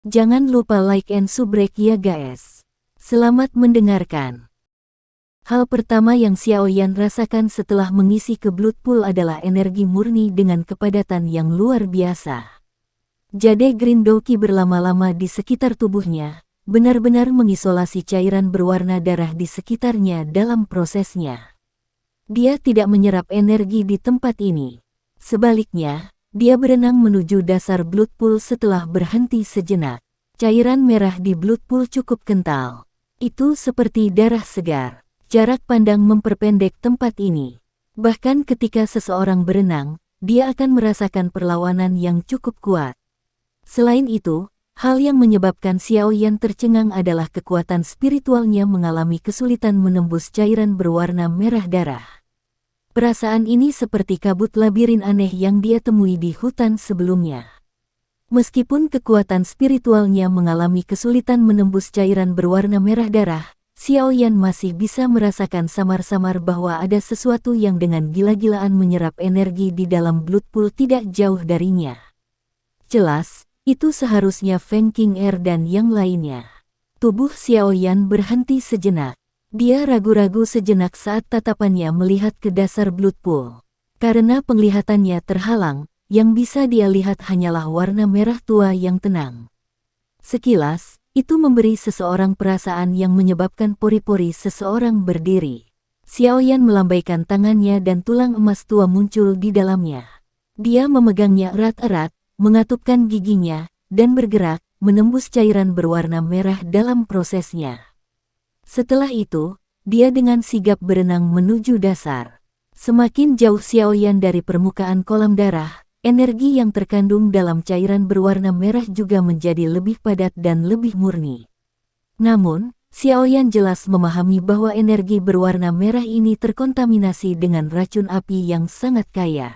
Jangan lupa like and subrek ya guys. Selamat mendengarkan. Hal pertama yang Xiaoyan rasakan setelah mengisi ke blood pool adalah energi murni dengan kepadatan yang luar biasa. Jade Green Doki berlama-lama di sekitar tubuhnya, benar-benar mengisolasi cairan berwarna darah di sekitarnya dalam prosesnya. Dia tidak menyerap energi di tempat ini. Sebaliknya, dia berenang menuju dasar blood pool setelah berhenti sejenak. Cairan merah di blood pool cukup kental. Itu seperti darah segar. Jarak pandang memperpendek tempat ini. Bahkan ketika seseorang berenang, dia akan merasakan perlawanan yang cukup kuat. Selain itu, hal yang menyebabkan Xiaoyan tercengang adalah kekuatan spiritualnya mengalami kesulitan menembus cairan berwarna merah darah. Perasaan ini seperti kabut labirin aneh yang dia temui di hutan sebelumnya. Meskipun kekuatan spiritualnya mengalami kesulitan menembus cairan berwarna merah darah, Xiaoyan masih bisa merasakan samar-samar bahwa ada sesuatu yang dengan gila-gilaan menyerap energi di dalam blood pool tidak jauh darinya. Jelas, itu seharusnya Feng Qing'er dan yang lainnya. Tubuh Xiaoyan berhenti sejenak. Dia ragu-ragu sejenak saat tatapannya melihat ke dasar blood pool. Karena penglihatannya terhalang, yang bisa dia lihat hanyalah warna merah tua yang tenang. Sekilas, itu memberi seseorang perasaan yang menyebabkan pori-pori seseorang berdiri. Xiaoyan melambaikan tangannya dan tulang emas tua muncul di dalamnya. Dia memegangnya erat-erat, mengatupkan giginya, dan bergerak, menembus cairan berwarna merah dalam prosesnya. Setelah itu, dia dengan sigap berenang menuju dasar. Semakin jauh Xiaoyan dari permukaan kolam darah, energi yang terkandung dalam cairan berwarna merah juga menjadi lebih padat dan lebih murni. Namun, Xiaoyan jelas memahami bahwa energi berwarna merah ini terkontaminasi dengan racun api yang sangat kaya.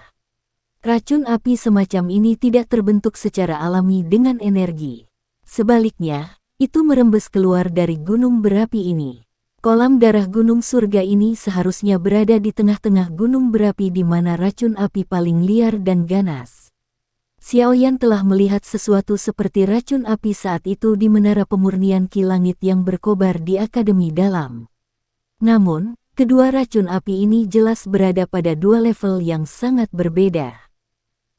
Racun api semacam ini tidak terbentuk secara alami dengan energi. Sebaliknya, itu merembes keluar dari gunung berapi ini. Kolam darah gunung surga ini seharusnya berada di tengah-tengah gunung berapi di mana racun api paling liar dan ganas. Xiaoyan telah melihat sesuatu seperti racun api saat itu di menara pemurnian Ki Langit yang berkobar di Akademi Dalam. Namun, kedua racun api ini jelas berada pada dua level yang sangat berbeda.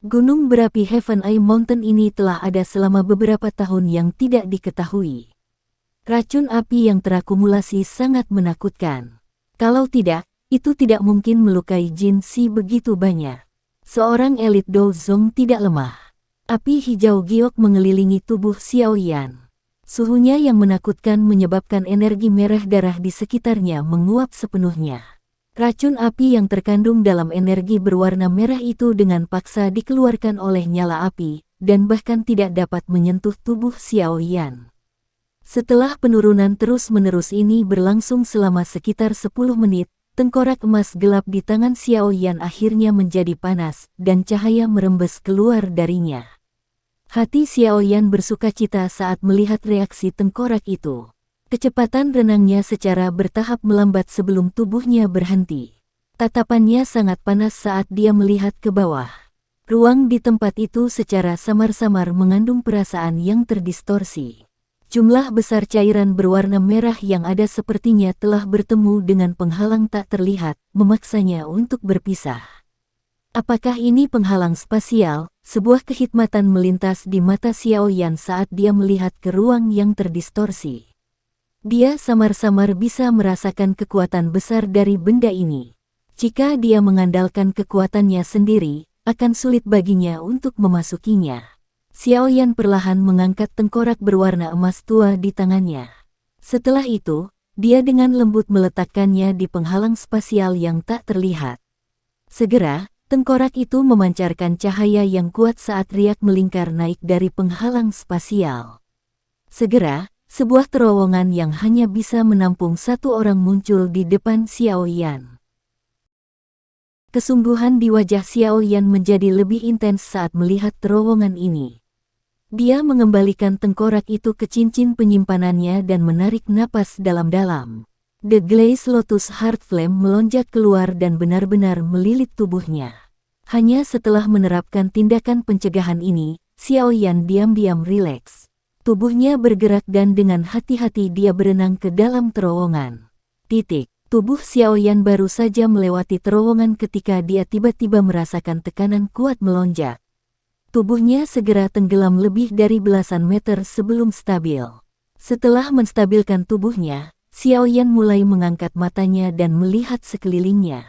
Gunung berapi Heaven Eye Mountain ini telah ada selama beberapa tahun yang tidak diketahui. Racun api yang terakumulasi sangat menakutkan. Kalau tidak, itu tidak mungkin melukai Jin Si begitu banyak. Seorang elit Douzong tidak lemah. Api hijau giok mengelilingi tubuh Xiaoyan. Suhunya yang menakutkan menyebabkan energi merah darah di sekitarnya menguap sepenuhnya. Racun api yang terkandung dalam energi berwarna merah itu dengan paksa dikeluarkan oleh nyala api, dan bahkan tidak dapat menyentuh tubuh Xiaoyan. Setelah penurunan terus-menerus ini berlangsung selama sekitar 10 menit, tengkorak emas gelap di tangan Xiaoyan akhirnya menjadi panas, dan cahaya merembes keluar darinya. Hati Xiaoyan bersukacita saat melihat reaksi tengkorak itu. Kecepatan renangnya secara bertahap melambat sebelum tubuhnya berhenti. Tatapannya sangat panas saat dia melihat ke bawah. Ruang di tempat itu secara samar-samar mengandung perasaan yang terdistorsi. Jumlah besar cairan berwarna merah yang ada sepertinya telah bertemu dengan penghalang tak terlihat, memaksanya untuk berpisah. Apakah ini penghalang spasial? Sebuah kehikmatan melintas di mata Xiaoyan saat dia melihat ke ruang yang terdistorsi. Dia samar-samar bisa merasakan kekuatan besar dari benda ini. Jika dia mengandalkan kekuatannya sendiri, akan sulit baginya untuk memasukinya. Xiaoyan perlahan mengangkat tengkorak berwarna emas tua di tangannya. Setelah itu, dia dengan lembut meletakkannya di penghalang spasial yang tak terlihat. Segera, tengkorak itu memancarkan cahaya yang kuat saat riak melingkar naik dari penghalang spasial. Segera, sebuah terowongan yang hanya bisa menampung satu orang muncul di depan Xiaoyan. Kesungguhan di wajah Xiaoyan menjadi lebih intens saat melihat terowongan ini. Dia mengembalikan tengkorak itu ke cincin penyimpanannya dan menarik napas dalam-dalam. The Glaze Lotus Heart Flame melonjak keluar dan benar-benar melilit tubuhnya. Hanya setelah menerapkan tindakan pencegahan ini, Xiaoyan diam-diam rileks. Tubuhnya bergerak dan dengan hati-hati dia berenang ke dalam terowongan. Tubuh Xiaoyan baru saja melewati terowongan ketika dia tiba-tiba merasakan tekanan kuat melonjak. Tubuhnya segera tenggelam lebih dari belasan meter sebelum stabil. Setelah menstabilkan tubuhnya, Xiaoyan mulai mengangkat matanya dan melihat sekelilingnya.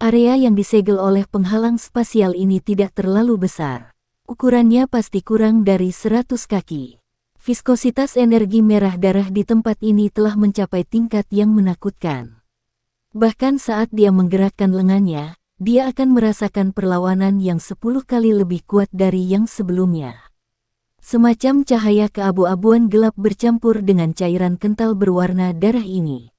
Area yang disegel oleh penghalang spasial ini tidak terlalu besar. Ukurannya pasti kurang dari 100 kaki. Viskositas energi merah darah di tempat ini telah mencapai tingkat yang menakutkan. Bahkan saat dia menggerakkan lengannya, dia akan merasakan perlawanan yang 10 kali lebih kuat dari yang sebelumnya. Semacam cahaya keabu-abuan gelap bercampur dengan cairan kental berwarna darah ini.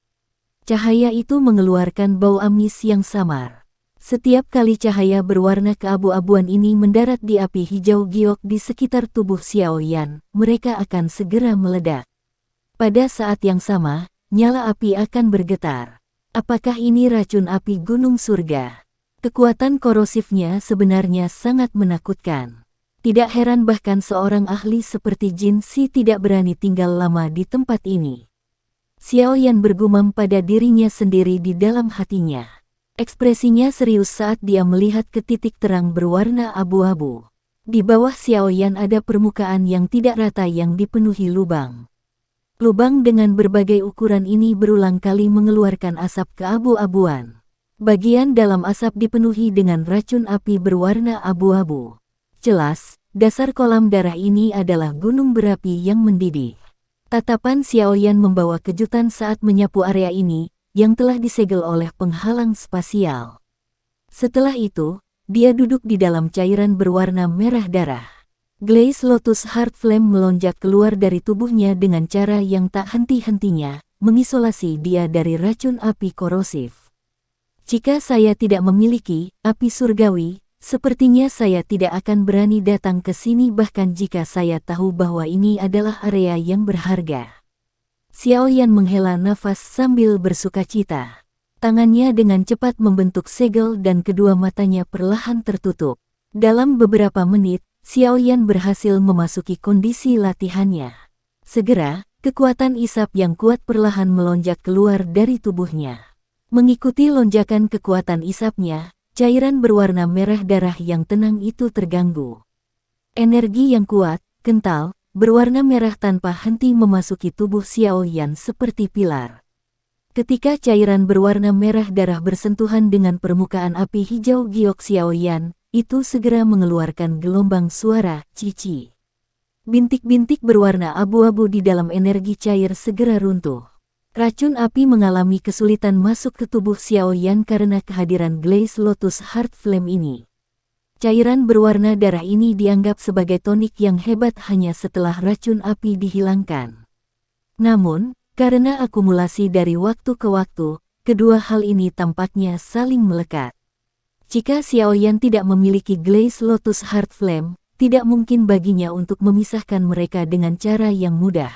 Cahaya itu mengeluarkan bau amis yang samar. Setiap kali cahaya berwarna keabu-abuan ini mendarat di api hijau giok di sekitar tubuh Xiaoyan, mereka akan segera meledak. Pada saat yang sama, nyala api akan bergetar. Apakah ini racun api gunung surga? Kekuatan korosifnya sebenarnya sangat menakutkan. Tidak heran bahkan seorang ahli seperti Jin Si tidak berani tinggal lama di tempat ini. Xiaoyan bergumam pada dirinya sendiri di dalam hatinya. Ekspresinya serius saat dia melihat ke titik terang berwarna abu-abu. Di bawah Xiaoyan ada permukaan yang tidak rata yang dipenuhi lubang. Lubang dengan berbagai ukuran ini berulang kali mengeluarkan asap keabu-abuan. Bagian dalam asap dipenuhi dengan racun api berwarna abu-abu. Jelas, dasar kolam darah ini adalah gunung berapi yang mendidih. Tatapan Xiaoyan membawa kejutan saat menyapu area ini, yang telah disegel oleh penghalang spasial. Setelah itu, dia duduk di dalam cairan berwarna merah darah. Glaze Lotus Heart Flame melonjak keluar dari tubuhnya dengan cara yang tak henti-hentinya, mengisolasi dia dari racun api korosif. Jika saya tidak memiliki api surgawi, sepertinya saya tidak akan berani datang ke sini bahkan jika saya tahu bahwa ini adalah area yang berharga. Xiaoyan menghela nafas sambil bersukacita. Tangannya dengan cepat membentuk segel dan kedua matanya perlahan tertutup. Dalam beberapa menit, Xiaoyan berhasil memasuki kondisi latihannya. Segera, kekuatan isap yang kuat perlahan melonjak keluar dari tubuhnya. Mengikuti lonjakan kekuatan isapnya, cairan berwarna merah darah yang tenang itu terganggu. Energi yang kuat, kental, berwarna merah tanpa henti memasuki tubuh Xiaoyan seperti pilar. Ketika cairan berwarna merah darah bersentuhan dengan permukaan api hijau giok Xiaoyan, itu segera mengeluarkan gelombang suara cici. Bintik-bintik berwarna abu-abu di dalam energi cair segera runtuh. Racun api mengalami kesulitan masuk ke tubuh Xiaoyan karena kehadiran Glaze Lotus Heart Flame ini. Cairan berwarna darah ini dianggap sebagai tonik yang hebat hanya setelah racun api dihilangkan. Namun, karena akumulasi dari waktu ke waktu, kedua hal ini tampaknya saling melekat. Jika Xiaoyan tidak memiliki Glaze Lotus Heart Flame, tidak mungkin baginya untuk memisahkan mereka dengan cara yang mudah.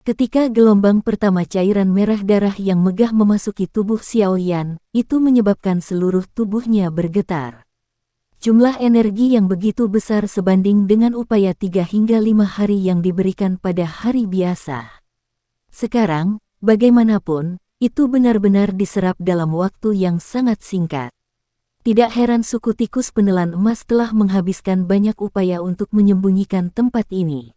Ketika gelombang pertama cairan merah darah yang megah memasuki tubuh Xiaoyan, itu menyebabkan seluruh tubuhnya bergetar. Jumlah energi yang begitu besar sebanding dengan upaya 3 hingga 5 hari yang diberikan pada hari biasa. Sekarang, bagaimanapun, itu benar-benar diserap dalam waktu yang sangat singkat. Tidak heran suku tikus penelan emas telah menghabiskan banyak upaya untuk menyembunyikan tempat ini.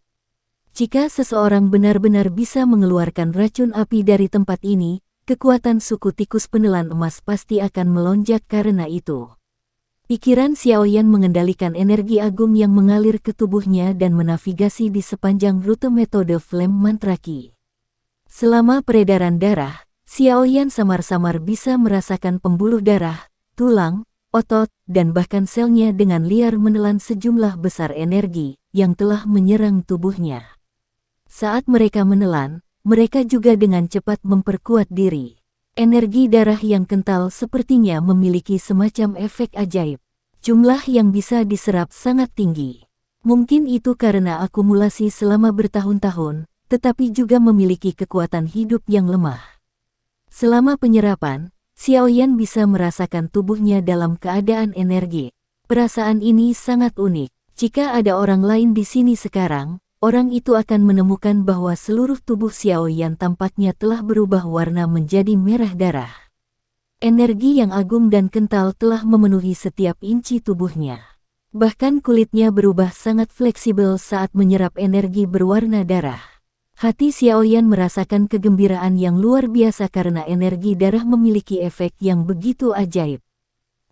Jika seseorang benar-benar bisa mengeluarkan racun api dari tempat ini, kekuatan suku tikus penelan emas pasti akan melonjak karena itu. Pikiran Xiaoyan mengendalikan energi agung yang mengalir ke tubuhnya dan menavigasi di sepanjang rute metode Flame Mantra Ki. Selama peredaran darah, Xiaoyan samar-samar bisa merasakan pembuluh darah, tulang, otot, dan bahkan selnya dengan liar menelan sejumlah besar energi yang telah menyerang tubuhnya. Saat mereka menelan, mereka juga dengan cepat memperkuat diri. Energi darah yang kental sepertinya memiliki semacam efek ajaib. Jumlah yang bisa diserap sangat tinggi. Mungkin itu karena akumulasi selama bertahun-tahun, tetapi juga memiliki kekuatan hidup yang lemah. Selama penyerapan, Xiaoyan bisa merasakan tubuhnya dalam keadaan energi. Perasaan ini sangat unik. Jika ada orang lain di sini sekarang, orang itu akan menemukan bahwa seluruh tubuh Xiao Yan tampaknya telah berubah warna menjadi merah darah. Energi yang agung dan kental telah memenuhi setiap inci tubuhnya. Bahkan kulitnya berubah sangat fleksibel saat menyerap energi berwarna darah. Hati Xiao Yan merasakan kegembiraan yang luar biasa karena energi darah memiliki efek yang begitu ajaib.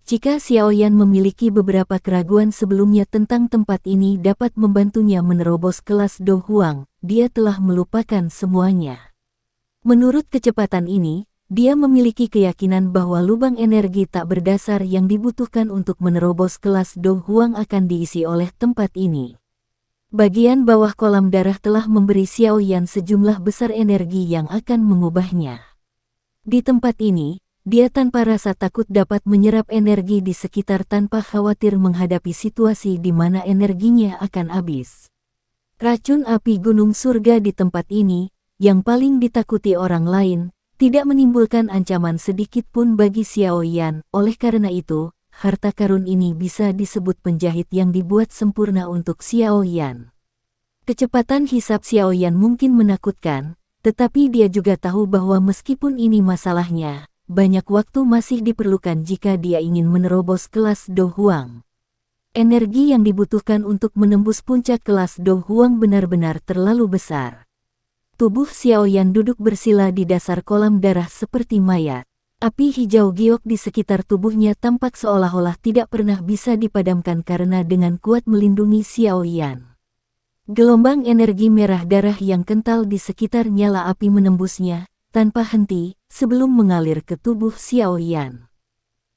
Jika Xiao Yan memiliki beberapa keraguan sebelumnya tentang tempat ini dapat membantunya menerobos kelas Do Huang, dia telah melupakan semuanya. Menurut kecepatan ini, dia memiliki keyakinan bahwa lubang energi tak berdasar yang dibutuhkan untuk menerobos kelas Do Huang akan diisi oleh tempat ini. Bagian bawah kolam darah telah memberi Xiao Yan sejumlah besar energi yang akan mengubahnya. Di tempat ini, dia tanpa rasa takut dapat menyerap energi di sekitar tanpa khawatir menghadapi situasi di mana energinya akan habis. Racun api gunung surga di tempat ini, yang paling ditakuti orang lain, tidak menimbulkan ancaman sedikit pun bagi Xiao Yan. Oleh karena itu, harta karun ini bisa disebut penjahit yang dibuat sempurna untuk Xiao Yan. Kecepatan hisap Xiao Yan mungkin menakutkan, tetapi dia juga tahu bahwa meskipun ini masalahnya, banyak waktu masih diperlukan jika dia ingin menerobos kelas Do Huang. Energi yang dibutuhkan untuk menembus puncak kelas Do Huang benar-benar terlalu besar. Tubuh Xiao Yan duduk bersila di dasar kolam darah seperti mayat. Api hijau giok di sekitar tubuhnya tampak seolah-olah tidak pernah bisa dipadamkan karena dengan kuat melindungi Xiao Yan. Gelombang energi merah darah yang kental di sekitar nyala api menembusnya, tanpa henti, sebelum mengalir ke tubuh Xiao Yan.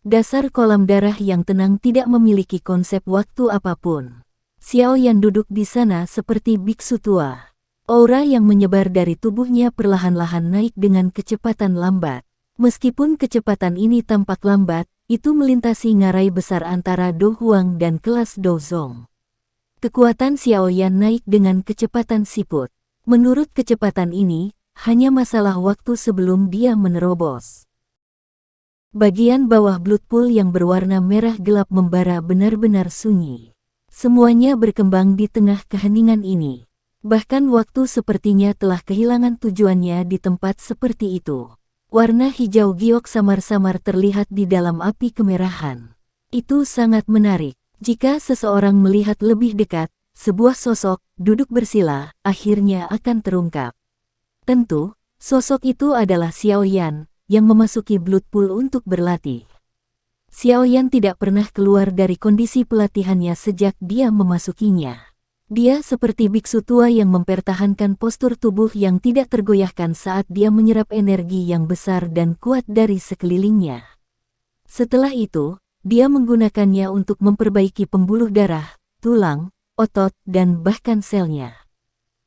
Dasar kolam darah yang tenang tidak memiliki konsep waktu apapun. Xiao Yan duduk di sana seperti biksu tua. Aura yang menyebar dari tubuhnya perlahan-lahan naik dengan kecepatan lambat. Meskipun kecepatan ini tampak lambat, itu melintasi ngarai besar antara Do Huang dan kelas Do Zong. Kekuatan Xiao Yan naik dengan kecepatan siput. Menurut kecepatan ini, hanya masalah waktu sebelum dia menerobos. Bagian bawah blood pool yang berwarna merah gelap membara benar-benar sunyi. Semuanya berkembang di tengah keheningan ini. Bahkan waktu sepertinya telah kehilangan tujuannya di tempat seperti itu. Warna hijau giok samar-samar terlihat di dalam api kemerahan. Itu sangat menarik. Jika seseorang melihat lebih dekat, sebuah sosok duduk bersila akhirnya akan terungkap. Tentu, sosok itu adalah Xiao Yan, yang memasuki blood pool untuk berlatih. Xiao Yan tidak pernah keluar dari kondisi pelatihannya sejak dia memasukinya. Dia seperti biksu tua yang mempertahankan postur tubuh yang tidak tergoyahkan saat dia menyerap energi yang besar dan kuat dari sekelilingnya. Setelah itu, dia menggunakannya untuk memperbaiki pembuluh darah, tulang, otot, dan bahkan selnya.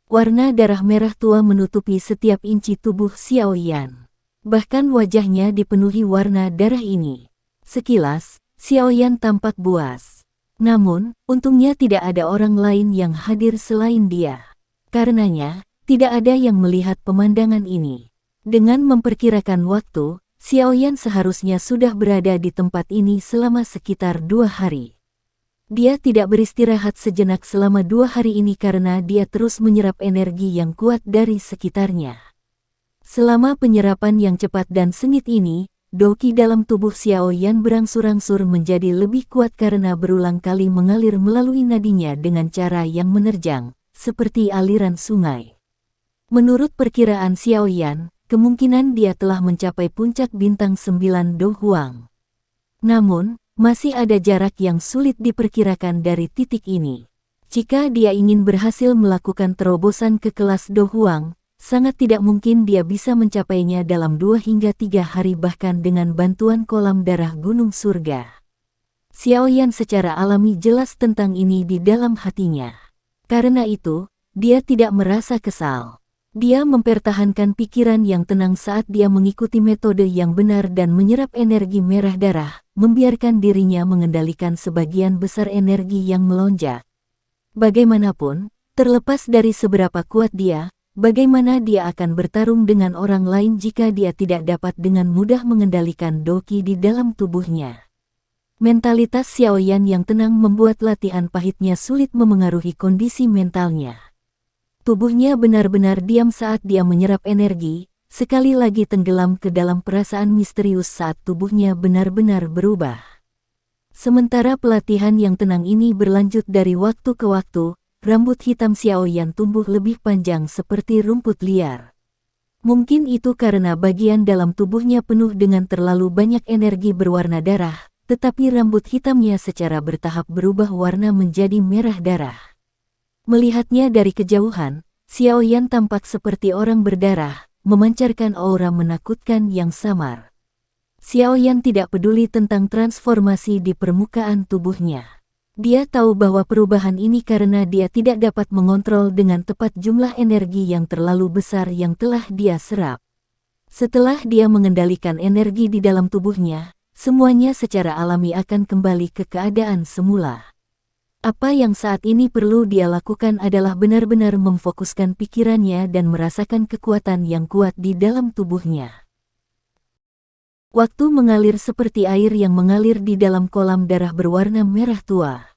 Warna darah merah tua menutupi setiap inci tubuh Xiao Yan. Bahkan wajahnya dipenuhi warna darah ini. Sekilas, Xiao Yan tampak buas. Namun, untungnya tidak ada orang lain yang hadir selain dia. Karenanya, tidak ada yang melihat pemandangan ini. Dengan memperkirakan waktu, Xiao Yan seharusnya sudah berada di tempat ini selama sekitar 2 hari. Dia tidak beristirahat sejenak selama 2 hari ini karena dia terus menyerap energi yang kuat dari sekitarnya. Selama penyerapan yang cepat dan sengit ini, doqi dalam tubuh Xiao Yan berangsur-angsur menjadi lebih kuat karena berulang kali mengalir melalui nadinya dengan cara yang menerjang, seperti aliran sungai. Menurut perkiraan Xiao Yan, kemungkinan dia telah mencapai puncak bintang 9 Do Huang. Namun, masih ada jarak yang sulit diperkirakan dari titik ini. Jika dia ingin berhasil melakukan terobosan ke kelas Do Huang, sangat tidak mungkin dia bisa mencapainya dalam 2 hingga 3 hari bahkan dengan bantuan kolam darah gunung surga. Xiao Yan secara alami jelas tentang ini di dalam hatinya. Karena itu, dia tidak merasa kesal. Dia mempertahankan pikiran yang tenang saat dia mengikuti metode yang benar dan menyerap energi merah darah, membiarkan dirinya mengendalikan sebagian besar energi yang melonjak. Bagaimanapun, terlepas dari seberapa kuat dia, bagaimana dia akan bertarung dengan orang lain jika dia tidak dapat dengan mudah mengendalikan doqi di dalam tubuhnya. Mentalitas Xiaoyan yang tenang membuat latihan pahitnya sulit memengaruhi kondisi mentalnya. Tubuhnya benar-benar diam saat dia menyerap energi, sekali lagi tenggelam ke dalam perasaan misterius saat tubuhnya benar-benar berubah. Sementara pelatihan yang tenang ini berlanjut dari waktu ke waktu, rambut hitam Xiaoyan tumbuh lebih panjang seperti rumput liar. Mungkin itu karena bagian dalam tubuhnya penuh dengan terlalu banyak energi berwarna darah, tetapi rambut hitamnya secara bertahap berubah warna menjadi merah darah. Melihatnya dari kejauhan, Xiaoyan tampak seperti orang berdarah, memancarkan aura menakutkan yang samar. Xiaoyan tidak peduli tentang transformasi di permukaan tubuhnya. Dia tahu bahwa perubahan ini karena dia tidak dapat mengontrol dengan tepat jumlah energi yang terlalu besar yang telah dia serap. Setelah dia mengendalikan energi di dalam tubuhnya, semuanya secara alami akan kembali ke keadaan semula. Apa yang saat ini perlu dia lakukan adalah benar-benar memfokuskan pikirannya dan merasakan kekuatan yang kuat di dalam tubuhnya. Waktu mengalir seperti air yang mengalir di dalam kolam darah berwarna merah tua.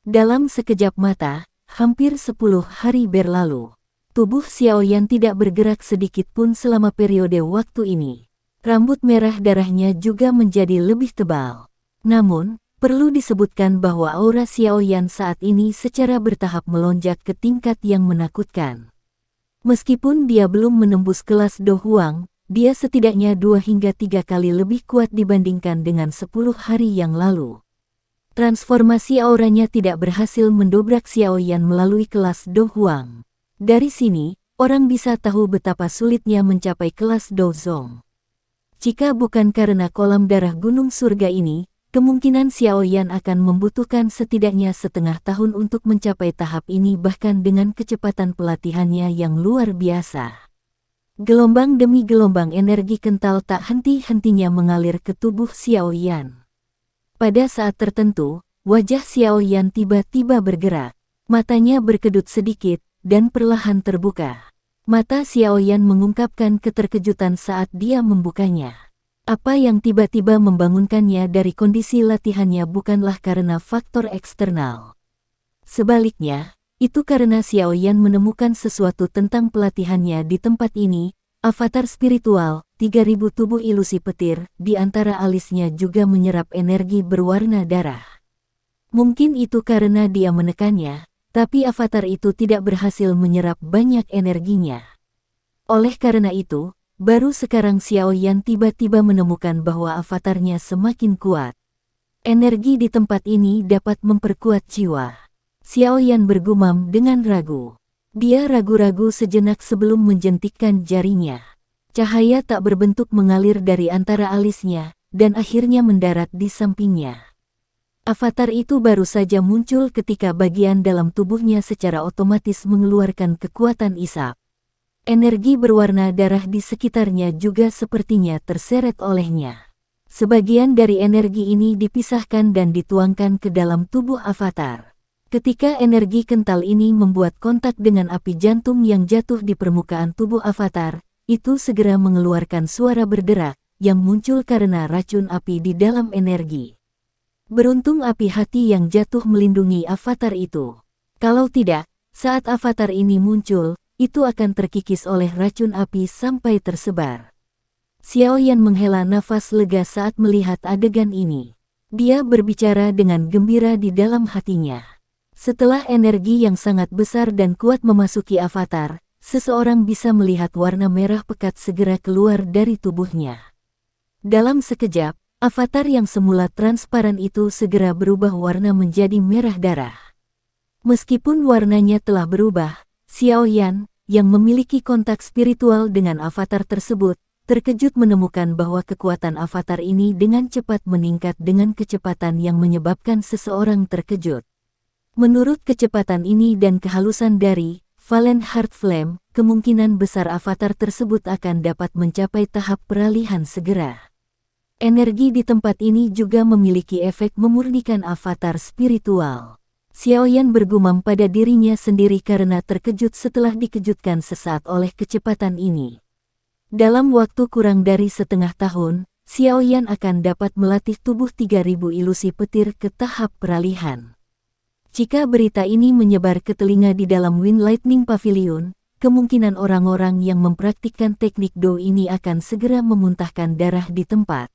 Dalam sekejap mata, hampir 10 hari berlalu. Tubuh Xiaoyan tidak bergerak sedikit pun selama periode waktu ini. Rambut merah darahnya juga menjadi lebih tebal. Namun, perlu disebutkan bahwa aura Xiaoyan saat ini secara bertahap melonjak ke tingkat yang menakutkan. Meskipun dia belum menembus kelas Do Huang, dia setidaknya 2 hingga 3 kali lebih kuat dibandingkan dengan 10 hari yang lalu. Transformasi auranya tidak berhasil mendobrak Xiaoyan melalui kelas Do Huang. Dari sini, orang bisa tahu betapa sulitnya mencapai kelas Do Zong. Jika bukan karena kolam darah gunung surga ini, kemungkinan Xiaoyan akan membutuhkan setidaknya setengah tahun untuk mencapai tahap ini bahkan dengan kecepatan pelatihannya yang luar biasa. Gelombang demi gelombang energi kental tak henti-hentinya mengalir ke tubuh Xiaoyan. Pada saat tertentu, wajah Xiaoyan tiba-tiba bergerak. Matanya berkedut sedikit, dan perlahan terbuka. Mata Xiaoyan mengungkapkan keterkejutan saat dia membukanya. Apa yang tiba-tiba membangunkannya dari kondisi latihannya bukanlah karena faktor eksternal. Sebaliknya, itu karena Xiaoyan menemukan sesuatu tentang pelatihannya di tempat ini, avatar spiritual, 3000 tubuh ilusi petir, di antara alisnya juga menyerap energi berwarna darah. Mungkin itu karena dia menekannya, tapi avatar itu tidak berhasil menyerap banyak energinya. Oleh karena itu, baru sekarang Xiaoyan tiba-tiba menemukan bahwa avatarnya semakin kuat. Energi di tempat ini dapat memperkuat jiwa. Xiaoyan bergumam dengan ragu. Dia ragu-ragu sejenak sebelum menjentikkan jarinya. Cahaya tak berbentuk mengalir dari antara alisnya, dan akhirnya mendarat di sampingnya. Avatar itu baru saja muncul ketika bagian dalam tubuhnya secara otomatis mengeluarkan kekuatan isap. Energi berwarna darah di sekitarnya juga sepertinya terseret olehnya. Sebagian dari energi ini dipisahkan dan dituangkan ke dalam tubuh avatar. Ketika energi kental ini membuat kontak dengan api jantung yang jatuh di permukaan tubuh avatar, itu segera mengeluarkan suara berderak, yang muncul karena racun api di dalam energi. Beruntung api hati yang jatuh melindungi avatar itu. Kalau tidak, saat avatar ini muncul, itu akan terkikis oleh racun api sampai tersebar. Xiaoyan menghela nafas lega saat melihat adegan ini. Dia berbicara dengan gembira di dalam hatinya. Setelah energi yang sangat besar dan kuat memasuki avatar, seseorang bisa melihat warna merah pekat segera keluar dari tubuhnya. Dalam sekejap, avatar yang semula transparan itu segera berubah warna menjadi merah darah. Meskipun warnanya telah berubah, Xiaoyan, yang memiliki kontak spiritual dengan avatar tersebut, terkejut menemukan bahwa kekuatan avatar ini dengan cepat meningkat dengan kecepatan yang menyebabkan seseorang terkejut. Menurut kecepatan ini dan kehalusan dari Valen Heart Flame, kemungkinan besar avatar tersebut akan dapat mencapai tahap peralihan segera. Energi di tempat ini juga memiliki efek memurnikan avatar spiritual. Xiaoyan bergumam pada dirinya sendiri karena terkejut setelah dikejutkan sesaat oleh kecepatan ini. Dalam waktu kurang dari setengah tahun, Xiaoyan akan dapat melatih tubuh 3000 ilusi petir ke tahap peralihan. Jika berita ini menyebar ke telinga di dalam Wind Lightning Pavilion, kemungkinan orang-orang yang mempraktikkan teknik Do ini akan segera memuntahkan darah di tempat.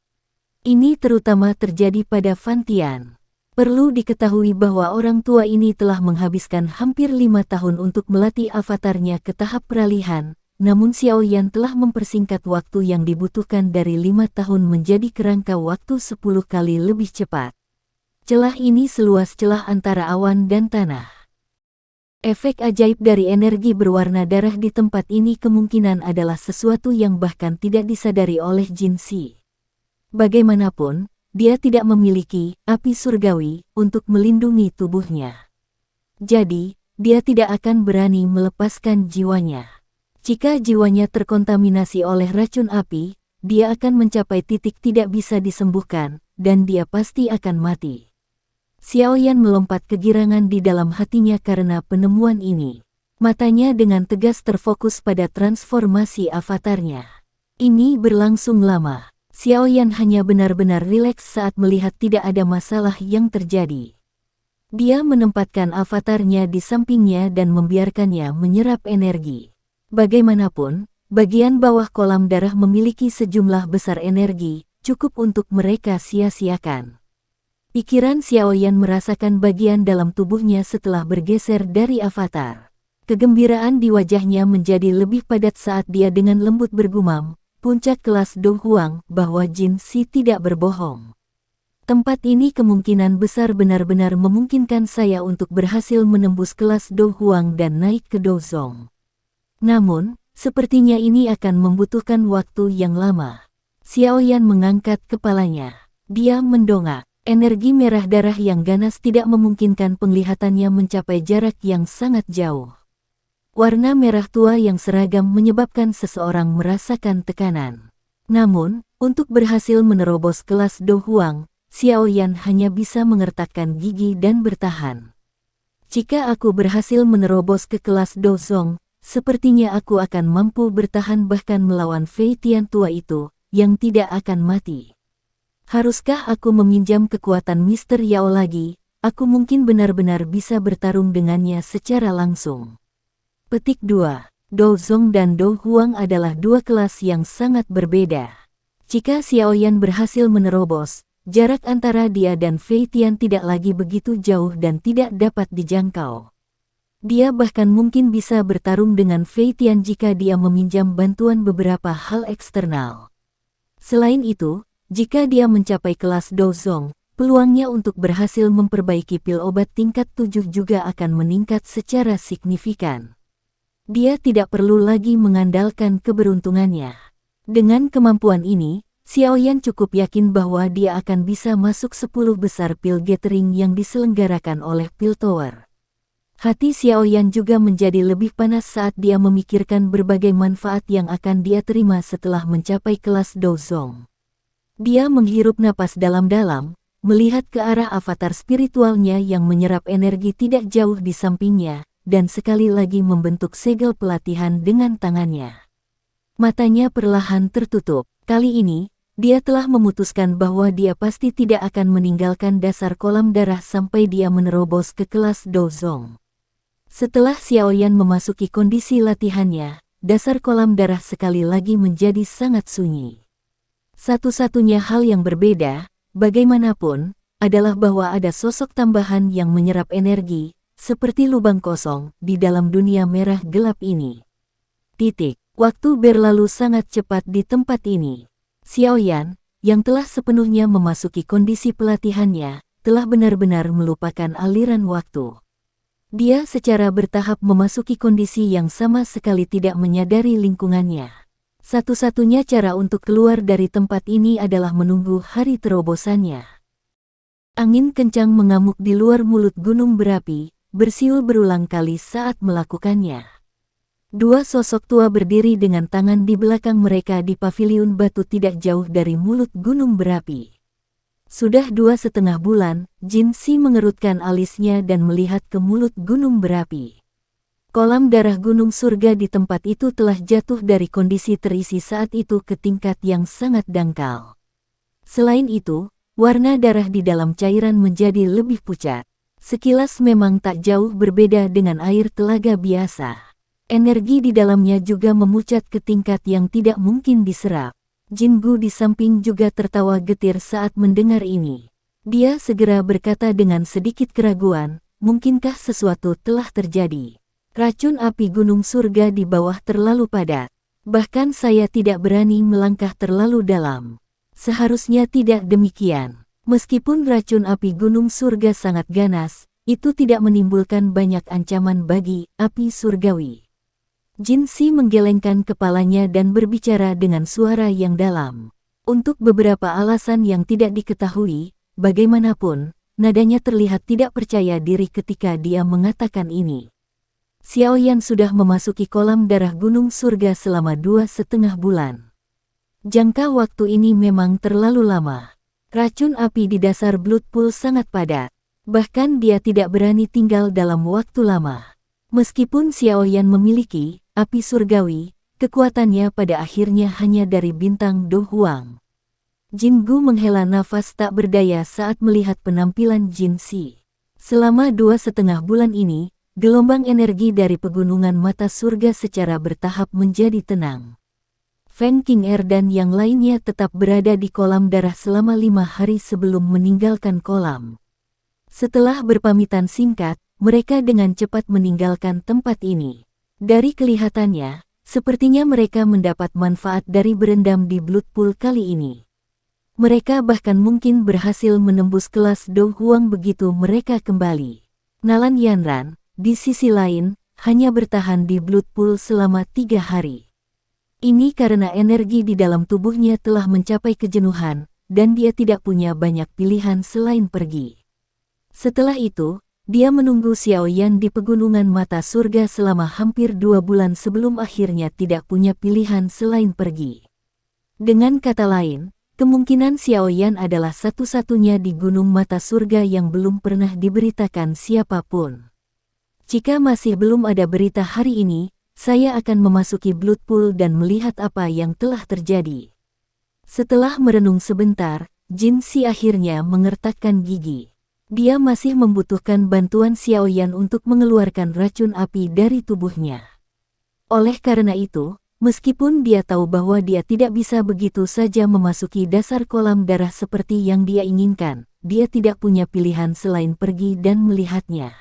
Ini terutama terjadi pada Fan Tian. Perlu diketahui bahwa orang tua ini telah menghabiskan hampir 5 tahun untuk melatih avatarnya ke tahap peralihan, namun Xiaoyan telah mempersingkat waktu yang dibutuhkan dari 5 tahun menjadi kerangka waktu 10 kali lebih cepat. Celah ini seluas celah antara awan dan tanah. Efek ajaib dari energi berwarna darah di tempat ini kemungkinan adalah sesuatu yang bahkan tidak disadari oleh Jin Si. Bagaimanapun, dia tidak memiliki api surgawi untuk melindungi tubuhnya. Jadi, dia tidak akan berani melepaskan jiwanya. Jika jiwanya terkontaminasi oleh racun api, dia akan mencapai titik tidak bisa disembuhkan, dan dia pasti akan mati. Xiaoyan melompat kegirangan di dalam hatinya karena penemuan ini. Matanya dengan tegas terfokus pada transformasi avatarnya. Ini berlangsung lama. Xiaoyan hanya benar-benar rileks saat melihat tidak ada masalah yang terjadi. Dia menempatkan avatarnya di sampingnya dan membiarkannya menyerap energi. Bagaimanapun, bagian bawah kolam darah memiliki sejumlah besar energi, cukup untuk mereka sia-siakan. Pikiran Xiaoyan merasakan bagian dalam tubuhnya setelah bergeser dari avatar. Kegembiraan di wajahnya menjadi lebih padat saat dia dengan lembut bergumam, puncak kelas Do Huang, bahwa Jin Si tidak berbohong. Tempat ini kemungkinan besar benar-benar memungkinkan saya untuk berhasil menembus kelas Do Huang dan naik ke Do Zong. Namun, sepertinya ini akan membutuhkan waktu yang lama. Xiaoyan mengangkat kepalanya. Dia mendongak. Energi merah darah yang ganas tidak memungkinkan penglihatannya mencapai jarak yang sangat jauh. Warna merah tua yang seragam menyebabkan seseorang merasakan tekanan. Namun, untuk berhasil menerobos kelas Do Huang, Xiaoyan hanya bisa mengertakkan gigi dan bertahan. Jika aku berhasil menerobos ke kelas Do Zong, sepertinya aku akan mampu bertahan bahkan melawan Fei Tian tua itu, yang tidak akan mati. Haruskah aku meminjam kekuatan Mr. Yao lagi? Aku mungkin benar-benar bisa bertarung dengannya secara langsung. Petik 2. Do Zong dan Do Huang adalah dua kelas yang sangat berbeda. Jika Xiaoyan berhasil menerobos, jarak antara dia dan Fei Tian tidak lagi begitu jauh dan tidak dapat dijangkau. Dia bahkan mungkin bisa bertarung dengan Fei Tian jika dia meminjam bantuan beberapa hal eksternal. Selain itu, jika dia mencapai kelas Do Zong, peluangnya untuk berhasil memperbaiki pil obat tingkat 7 juga akan meningkat secara signifikan. Dia tidak perlu lagi mengandalkan keberuntungannya. Dengan kemampuan ini, Xiaoyan cukup yakin bahwa dia akan bisa masuk 10 besar pil gathering yang diselenggarakan oleh Pil Tower. Hati Xiaoyan juga menjadi lebih panas saat dia memikirkan berbagai manfaat yang akan dia terima setelah mencapai kelas Do Zong. Dia menghirup napas dalam-dalam, melihat ke arah avatar spiritualnya yang menyerap energi tidak jauh di sampingnya, dan sekali lagi membentuk segel pelatihan dengan tangannya. Matanya perlahan tertutup. Kali ini, dia telah memutuskan bahwa dia pasti tidak akan meninggalkan dasar kolam darah sampai dia menerobos ke kelas Do Zong. Setelah Xiaoyan memasuki kondisi latihannya, dasar kolam darah sekali lagi menjadi sangat sunyi. Satu-satunya hal yang berbeda, bagaimanapun, adalah bahwa ada sosok tambahan yang menyerap energi, seperti lubang kosong, di dalam dunia merah gelap ini. Waktu berlalu sangat cepat di tempat ini. Xiaoyan, yang telah sepenuhnya memasuki kondisi pelatihannya, telah benar-benar melupakan aliran waktu. Dia secara bertahap memasuki kondisi yang sama sekali tidak menyadari lingkungannya. Satu-satunya cara untuk keluar dari tempat ini adalah menunggu hari terobosannya. Angin kencang mengamuk di luar mulut gunung berapi, bersiul berulang kali saat melakukannya. Dua sosok tua berdiri dengan tangan di belakang mereka di paviliun batu tidak jauh dari mulut gunung berapi. Sudah 2,5 bulan, Jin Si mengerutkan alisnya dan melihat ke mulut gunung berapi. Kolam darah gunung surga di tempat itu telah jatuh dari kondisi terisi saat itu ke tingkat yang sangat dangkal. Selain itu, warna darah di dalam cairan menjadi lebih pucat. Sekilas memang tak jauh berbeda dengan air telaga biasa. Energi di dalamnya juga memucat ke tingkat yang tidak mungkin diserap. Jingu di samping juga tertawa getir saat mendengar ini. Dia segera berkata dengan sedikit keraguan, mungkinkah sesuatu telah terjadi? Racun api gunung surga di bawah terlalu padat. Bahkan saya tidak berani melangkah terlalu dalam. Seharusnya tidak demikian. Meskipun racun api gunung surga sangat ganas, itu tidak menimbulkan banyak ancaman bagi api surgawi. Jin Si menggelengkan kepalanya dan berbicara dengan suara yang dalam. Untuk beberapa alasan yang tidak diketahui, bagaimanapun, nadanya terlihat tidak percaya diri ketika dia mengatakan ini. Xiaoyan sudah memasuki kolam darah gunung surga selama 2,5 bulan. Jangka waktu ini memang terlalu lama. Racun api di dasar blood pool sangat padat. Bahkan dia tidak berani tinggal dalam waktu lama. Meskipun Xiaoyan memiliki api surgawi, kekuatannya pada akhirnya hanya dari bintang Do Huang. Jingu menghela nafas tak berdaya saat melihat penampilan Jin Si. Selama 2,5 bulan ini, gelombang energi dari pegunungan mata surga secara bertahap menjadi tenang. Feng Qing'er dan yang lainnya tetap berada di kolam darah selama 5 hari sebelum meninggalkan kolam. Setelah berpamitan singkat, mereka dengan cepat meninggalkan tempat ini. Dari kelihatannya, sepertinya mereka mendapat manfaat dari berendam di blood pool kali ini. Mereka bahkan mungkin berhasil menembus kelas Do Huang begitu mereka kembali. Nalan Yanran, di sisi lain, hanya bertahan di blood pool selama 3 hari. Ini karena energi di dalam tubuhnya telah mencapai kejenuhan, dan dia tidak punya banyak pilihan selain pergi. Setelah itu, dia menunggu Xiaoyan di pegunungan mata surga selama hampir 2 bulan sebelum akhirnya tidak punya pilihan selain pergi. Dengan kata lain, kemungkinan Xiaoyan adalah satu-satunya di gunung mata surga yang belum pernah diberitakan siapapun. Jika masih belum ada berita hari ini, saya akan memasuki blood pool dan melihat apa yang telah terjadi. Setelah merenung sebentar, Jin Si akhirnya mengertakkan gigi. Dia masih membutuhkan bantuan Xiaoyan untuk mengeluarkan racun api dari tubuhnya. Oleh karena itu, meskipun dia tahu bahwa dia tidak bisa begitu saja memasuki dasar kolam darah seperti yang dia inginkan, dia tidak punya pilihan selain pergi dan melihatnya.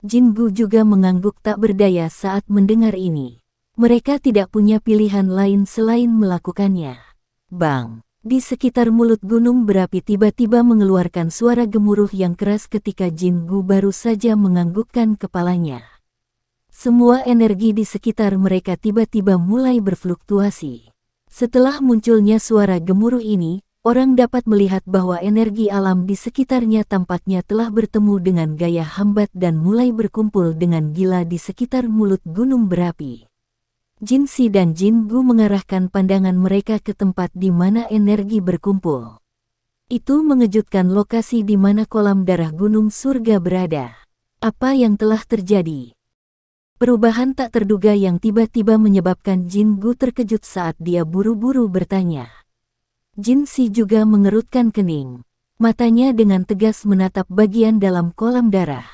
Jingu juga mengangguk tak berdaya saat mendengar ini. Mereka tidak punya pilihan lain selain melakukannya. Bang! Di sekitar mulut gunung berapi tiba-tiba mengeluarkan suara gemuruh yang keras ketika Jingu baru saja menganggukkan kepalanya. Semua energi di sekitar mereka tiba-tiba mulai berfluktuasi. Setelah munculnya suara gemuruh ini, orang dapat melihat bahwa energi alam di sekitarnya tampaknya telah bertemu dengan gaya hambat dan mulai berkumpul dengan gila di sekitar mulut gunung berapi. Jin Si dan Jingu mengarahkan pandangan mereka ke tempat di mana energi berkumpul. Itu mengejutkan lokasi di mana kolam darah gunung surga berada. Apa yang telah terjadi? Perubahan tak terduga yang tiba-tiba menyebabkan Jingu terkejut saat dia buru-buru bertanya. Jin Si juga mengerutkan kening. Matanya dengan tegas menatap bagian dalam kolam darah.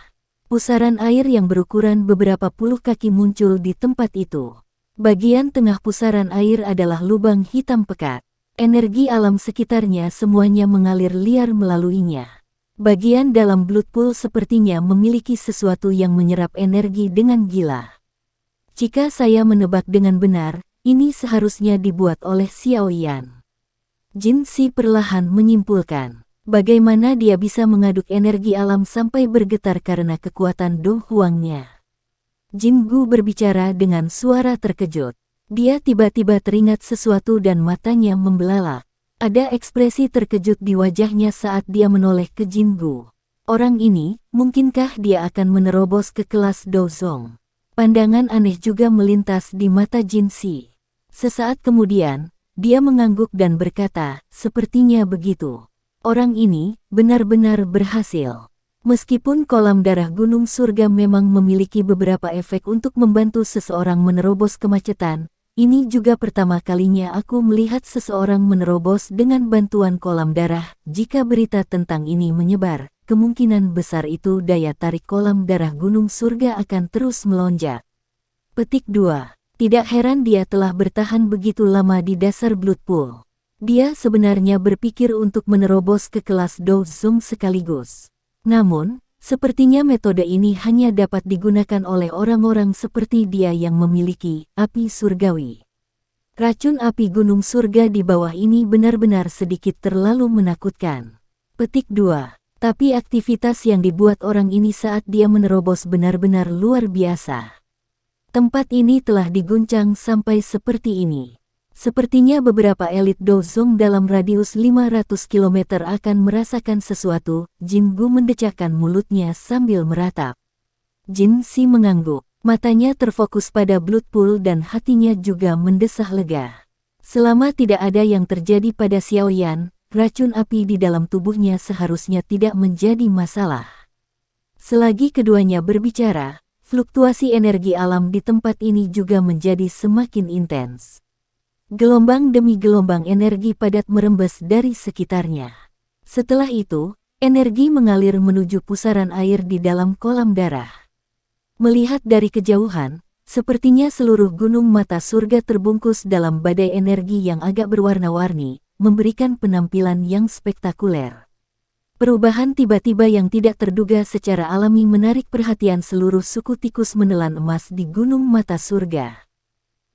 Pusaran air yang berukuran beberapa puluh kaki muncul di tempat itu. Bagian tengah pusaran air adalah lubang hitam pekat. Energi alam sekitarnya semuanya mengalir liar melaluinya. Bagian dalam blood pool sepertinya memiliki sesuatu yang menyerap energi dengan gila. Jika saya menebak dengan benar, ini seharusnya dibuat oleh Xiaoyan. Jin Si perlahan menyimpulkan, bagaimana dia bisa mengaduk energi alam sampai bergetar karena kekuatan Do Huangnya. Jingu berbicara dengan suara terkejut. Dia tiba-tiba teringat sesuatu dan matanya membelalak. Ada ekspresi terkejut di wajahnya saat dia menoleh ke Jingu. Orang ini, mungkinkah dia akan menerobos ke kelas Dozong? Pandangan aneh juga melintas di mata Jin Si. Sesaat kemudian, dia mengangguk dan berkata, sepertinya begitu. Orang ini benar-benar berhasil. Meskipun kolam darah gunung surga memang memiliki beberapa efek untuk membantu seseorang menerobos kemacetan, Ini juga pertama kalinya aku melihat seseorang menerobos dengan bantuan kolam darah. Jika berita tentang ini menyebar, kemungkinan besar itu daya tarik kolam darah gunung surga akan terus melonjak. Petik 2. Tidak heran dia telah bertahan begitu lama di dasar Blood Pool. Dia sebenarnya berpikir untuk menerobos ke kelas Dozong sekaligus. Namun, sepertinya metode ini hanya dapat digunakan oleh orang-orang seperti dia yang memiliki api surgawi. Racun api gunung surga di bawah ini benar-benar sedikit terlalu menakutkan. Petik 2. Tapi aktivitas yang dibuat orang ini saat dia menerobos benar-benar luar biasa. Tempat ini telah diguncang sampai seperti ini. Sepertinya beberapa elit Dozong dalam radius 500 km akan merasakan sesuatu. Jin Gu mendecakkan mulutnya sambil meratap. Jin Si mengangguk. Matanya terfokus pada Blood Pool dan hatinya juga mendesah lega. Selama tidak ada yang terjadi pada Xiaoyan, racun api di dalam tubuhnya seharusnya tidak menjadi masalah. Selagi keduanya berbicara, fluktuasi energi alam di tempat ini juga menjadi semakin intens. Gelombang demi gelombang energi padat merembes dari sekitarnya. Setelah itu, energi mengalir menuju pusaran air di dalam kolam darah. Melihat dari kejauhan, sepertinya seluruh gunung mata surga terbungkus dalam badai energi yang agak berwarna-warni, memberikan penampilan yang spektakuler. Perubahan tiba-tiba yang tidak terduga secara alami menarik perhatian seluruh suku tikus menelan emas di gunung mata surga.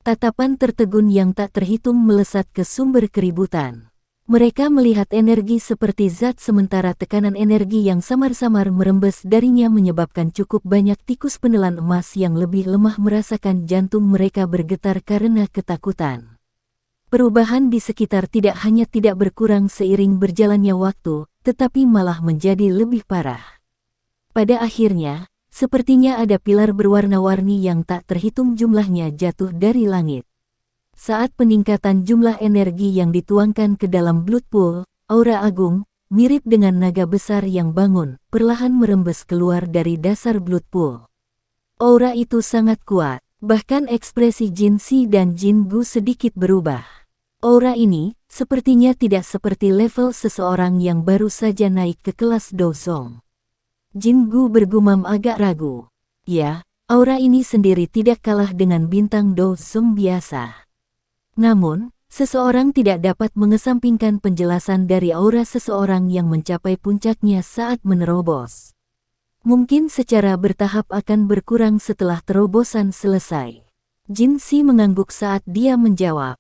Tatapan tertegun yang tak terhitung melesat ke sumber keributan. Mereka melihat energi seperti zat sementara tekanan energi yang samar-samar merembes darinya menyebabkan cukup banyak tikus penelan emas yang lebih lemah merasakan jantung mereka bergetar karena ketakutan. Perubahan di sekitar tidak hanya tidak berkurang seiring berjalannya waktu, tetapi malah menjadi lebih parah. Pada akhirnya, sepertinya ada pilar berwarna-warni yang tak terhitung jumlahnya jatuh dari langit. Saat peningkatan jumlah energi yang dituangkan ke dalam Blood Pool, aura agung, mirip dengan naga besar yang bangun, perlahan merembes keluar dari dasar Blood Pool. Aura itu sangat kuat, bahkan ekspresi Jin Si dan Jin Gu sedikit berubah. Aura ini, sepertinya tidak seperti level seseorang yang baru saja naik ke kelas Dozong. Jin Gu bergumam agak ragu. Ya, aura ini sendiri tidak kalah dengan bintang Dozong biasa. Namun, seseorang tidak dapat mengesampingkan penjelasan dari aura seseorang yang mencapai puncaknya saat menerobos. Mungkin secara bertahap akan berkurang setelah terobosan selesai. Jin Si mengangguk saat dia menjawab.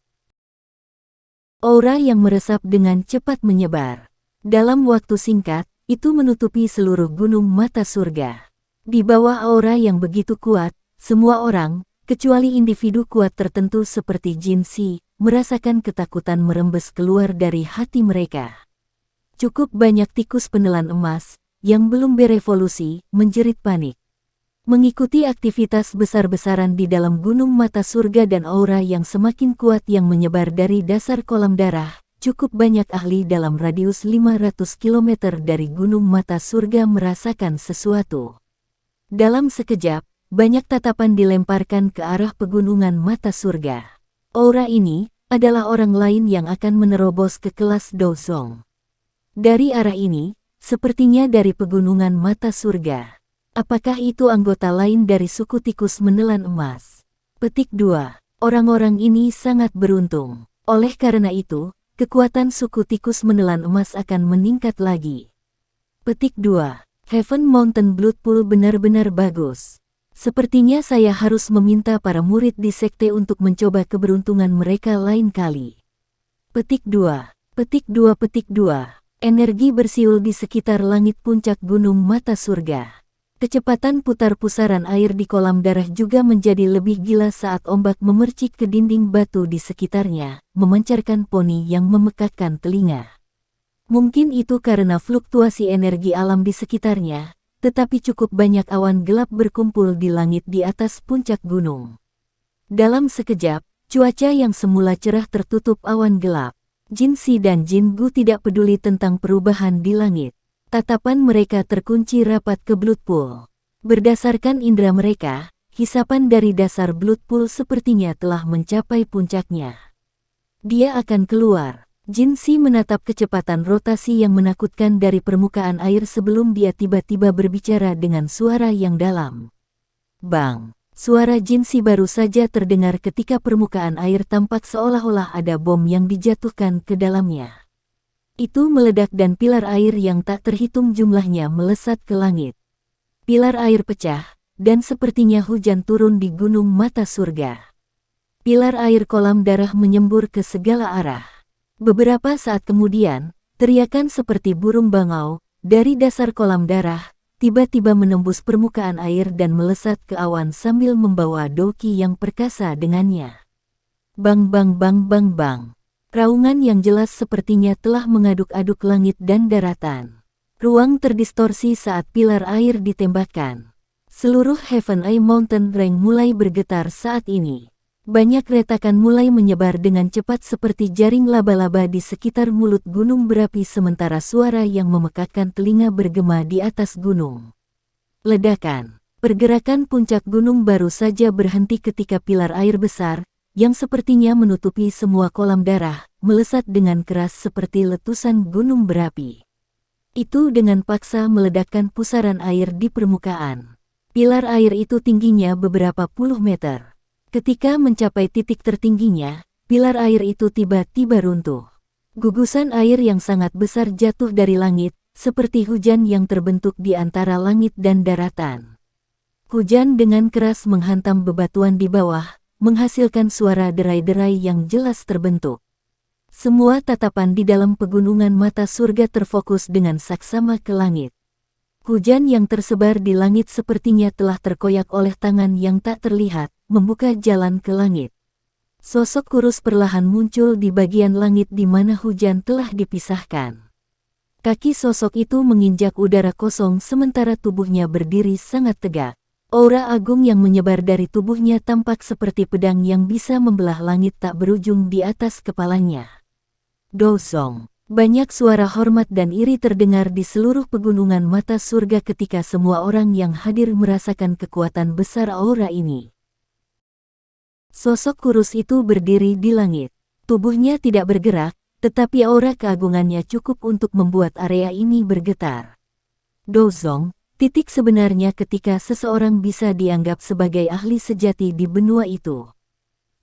Aura yang meresap dengan cepat menyebar. Dalam waktu singkat, itu menutupi seluruh gunung mata surga. Di bawah aura yang begitu kuat, semua orang, kecuali individu kuat tertentu seperti Jin Si, merasakan ketakutan merembes keluar dari hati mereka. Cukup banyak tikus penelan emas, yang belum berevolusi, menjerit panik. Mengikuti aktivitas besar-besaran di dalam gunung mata surga dan aura yang semakin kuat yang menyebar dari dasar kolam darah, cukup banyak ahli dalam radius 500 km dari gunung mata surga merasakan sesuatu. Dalam sekejap, banyak tatapan dilemparkan ke arah pegunungan mata surga. Aura ini adalah orang lain yang akan menerobos ke kelas Dozong. Dari arah ini, sepertinya dari pegunungan mata surga. Apakah itu anggota lain dari suku tikus menelan emas? Petik 2. Orang-orang ini sangat beruntung. Oleh karena itu, kekuatan suku tikus menelan emas akan meningkat lagi. Petik 2. Heaven Mountain Blood Pool benar-benar bagus. Sepertinya saya harus meminta para murid di sekte untuk mencoba keberuntungan mereka lain kali. Petik 2. Petik 2. Petik 2. Energi bersiul di sekitar langit puncak gunung mata surga. Kecepatan putar-pusaran air di kolam darah juga menjadi lebih gila saat ombak memercik ke dinding batu di sekitarnya, memancarkan poni yang memekakkan telinga. Mungkin itu karena fluktuasi energi alam di sekitarnya, tetapi cukup banyak awan gelap berkumpul di langit di atas puncak gunung. Dalam sekejap, cuaca yang semula cerah tertutup awan gelap. Jin Si dan Jin Gu tidak peduli tentang perubahan di langit. Tatapan mereka terkunci rapat ke Blood Pool. Berdasarkan indera mereka, hisapan dari dasar Blood Pool sepertinya telah mencapai puncaknya. Dia akan keluar. Jin Si menatap kecepatan rotasi yang menakutkan dari permukaan air sebelum dia tiba-tiba berbicara dengan suara yang dalam. Bang! Suara Jin Si baru saja terdengar ketika permukaan air tampak seolah-olah ada bom yang dijatuhkan ke dalamnya. Itu meledak dan pilar air yang tak terhitung jumlahnya melesat ke langit. Pilar air pecah, dan sepertinya hujan turun di gunung mata surga. Pilar air kolam darah menyembur ke segala arah. Beberapa saat kemudian, teriakan seperti burung bangau dari dasar kolam darah tiba-tiba menembus permukaan air dan melesat ke awan sambil membawa Doki yang perkasa dengannya. Bang bang bang bang bang. Raungan yang jelas sepertinya telah mengaduk-aduk langit dan daratan. Ruang terdistorsi saat pilar air ditembakkan. Seluruh Heaven Eye Mountain Range mulai bergetar saat ini. Banyak retakan mulai menyebar dengan cepat seperti jaring laba-laba di sekitar mulut gunung berapi sementara suara yang memekakkan telinga bergema di atas gunung. Ledakan. Pergerakan puncak gunung baru saja berhenti ketika pilar air besar, yang sepertinya menutupi semua kolam darah, melesat dengan keras seperti letusan gunung berapi. Itu dengan paksa meledakkan pusaran air di permukaan. Pilar air itu tingginya beberapa puluh meter. Ketika mencapai titik tertingginya, pilar air itu tiba-tiba runtuh. Gugusan air yang sangat besar jatuh dari langit, seperti hujan yang terbentuk di antara langit dan daratan. Hujan dengan keras menghantam bebatuan di bawah, menghasilkan suara derai-derai yang jelas terbentuk. Semua tatapan di dalam pegunungan mata surga terfokus dengan saksama ke langit. Hujan yang tersebar di langit sepertinya telah terkoyak oleh tangan yang tak terlihat, membuka jalan ke langit. Sosok kurus perlahan muncul di bagian langit di mana hujan telah dipisahkan. Kaki sosok itu menginjak udara kosong sementara tubuhnya berdiri sangat tegak. Aura agung yang menyebar dari tubuhnya tampak seperti pedang yang bisa membelah langit tak berujung di atas kepalanya. Dosong. Banyak suara hormat dan iri terdengar di seluruh pegunungan mata surga ketika semua orang yang hadir merasakan kekuatan besar aura ini. Sosok kurus itu berdiri di langit. Tubuhnya tidak bergerak, tetapi aura keagungannya cukup untuk membuat area ini bergetar. Dozong, titik sebenarnya ketika seseorang bisa dianggap sebagai ahli sejati di benua itu.